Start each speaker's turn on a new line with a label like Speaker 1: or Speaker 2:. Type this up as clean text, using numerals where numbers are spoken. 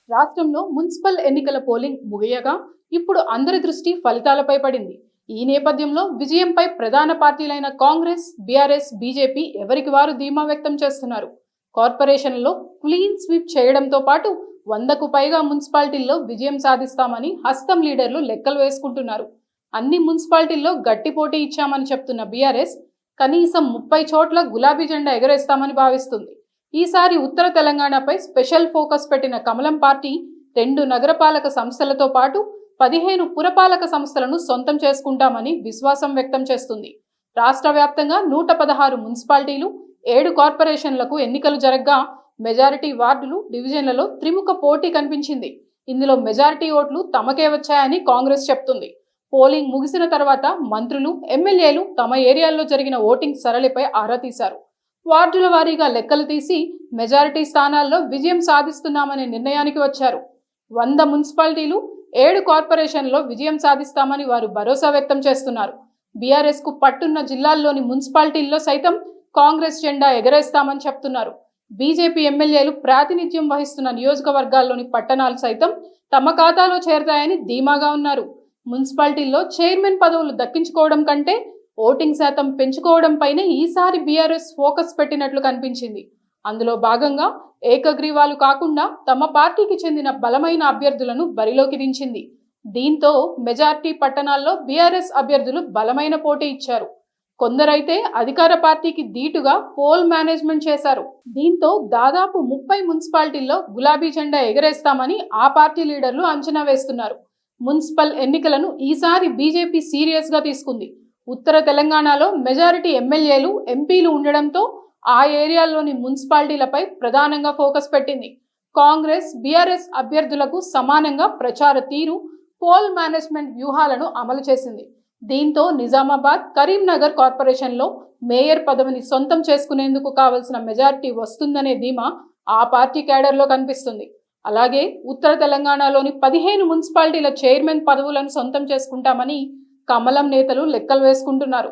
Speaker 1: రాష్ట్రంలో మున్సిపల్ ఎన్నికల పోలింగ్ ముగియగా ఇప్పుడు అందరి దృష్టి ఫలితాలపై పడింది. ఈ నేపథ్యంలో విజయంపై ప్రధాన పార్టీలైన కాంగ్రెస్, బీఆర్ఎస్, బీజేపీ ఎవరికి వారు ధీమా వ్యక్తం చేస్తున్నారు. కార్పొరేషన్లో క్లీన్ స్వీప్ చేయడంతో పాటు 100కు పైగా మున్సిపాలిటీల్లో విజయం సాధిస్తామని హస్తం లీడర్లు లెక్కలు వేసుకుంటున్నారు. అన్ని మున్సిపాలిటీల్లో గట్టి పోటీ ఇచ్చామని చెప్తున్న బీఆర్ఎస్ కనీసం 30 చోట్ల గులాబీ జెండా ఎగరేస్తామని భావిస్తుంది. ఈసారి ఉత్తర తెలంగాణపై స్పెషల్ ఫోకస్ పెట్టిన కమలం పార్టీ 2 నగరపాలక సంస్థలతో పాటు 15 పురపాలక సంస్థలను సొంతం చేసుకుంటామని విశ్వాసం వ్యక్తం చేస్తుంది. రాష్ట్ర వ్యాప్తంగా 116 మున్సిపాలిటీలు, 7 కార్పొరేషన్లకు ఎన్నికలు జరగ్గా మెజారిటీ వార్డులు, డివిజన్లలో త్రిముఖ పోటీ కనిపించింది. ఇందులో మెజారిటీ ఓట్లు తమకే వచ్చాయని కాంగ్రెస్ చెప్తుంది. పోలింగ్ ముగిసిన తర్వాత మంత్రులు, ఎమ్మెల్యేలు తమ ఏరియాల్లో జరిగిన ఓటింగ్ సరళిపై ఆరా తీశారు. వార్డుల వారీగా లెక్కలు తీసి మెజారిటీ స్థానాల్లో విజయం సాధిస్తున్నామనే నిర్ణయానికి వచ్చారు. 100 మున్సిపాలిటీలు, 7 కార్పొరేషన్లో విజయం సాధిస్తామని వారు భరోసా వ్యక్తం చేస్తున్నారు. బీఆర్ఎస్ కు పట్టున్న జిల్లాల్లోని మున్సిపాలిటీల్లో సైతం కాంగ్రెస్ జెండా ఎగరేస్తామని చెప్తున్నారు. బీజేపీ ఎమ్మెల్యేలు ప్రాతినిధ్యం వహిస్తున్న నియోజకవర్గాల్లోని పట్టణాలు సైతం తమ ఖాతాలో చేరతాయని ధీమాగా ఉన్నారు. మున్సిపాలిటీల్లో చైర్మన్ పదవులు దక్కించుకోవడం కంటే ఓటింగ్ శాతం పెంచుకోవడంపైనే ఈసారి బీఆర్ఎస్ ఫోకస్ పెట్టినట్లు కనిపించింది. అందులో భాగంగా ఏకగ్రీవాలు కాకుండా తమ పార్టీకి చెందిన బలమైన అభ్యర్థులను బరిలోకి దించింది. దీంతో మెజార్టీ పట్టణాల్లో బీఆర్ఎస్ అభ్యర్థులు బలమైన పోటీ ఇచ్చారు. కొందరైతే అధికార పార్టీకి ధీటుగా పోల్ మేనేజ్మెంట్ చేశారు. దీంతో దాదాపు 30 మున్సిపాలిటీల్లో గులాబీ జెండా ఎగరేస్తామని ఆ పార్టీ లీడర్లు అంచనా వేస్తున్నారు. మున్సిపల్ ఎన్నికలను ఈసారి బీజేపీ సీరియస్ గా తీసుకుంది. ఉత్తర తెలంగాణలో మెజారిటీ ఎమ్మెల్యేలు, ఎంపీలు ఉండడంతో ఆ ఏరియాల్లోని మున్సిపాలిటీలపై ప్రధానంగా ఫోకస్ పెట్టింది. కాంగ్రెస్, బీఆర్ఎస్ అభ్యర్థులకు సమానంగా ప్రచార తీరు, పోల్ మేనేజ్మెంట్ వ్యూహాలను అమలు చేసింది. దీంతో నిజామాబాద్, కరీంనగర్ కార్పొరేషన్లో మేయర్ పదవిని సొంతం చేసుకునేందుకు కావలసిన మెజారిటీ వస్తుందనే ధీమా ఆ పార్టీ క్యాడర్లో కనిపిస్తుంది. అలాగే ఉత్తర తెలంగాణలోని 15 మున్సిపాలిటీల చైర్మన్ పదవులను సొంతం చేసుకుంటామని కమలం నేతలు లెక్కలు వేసుకుంటున్నారు.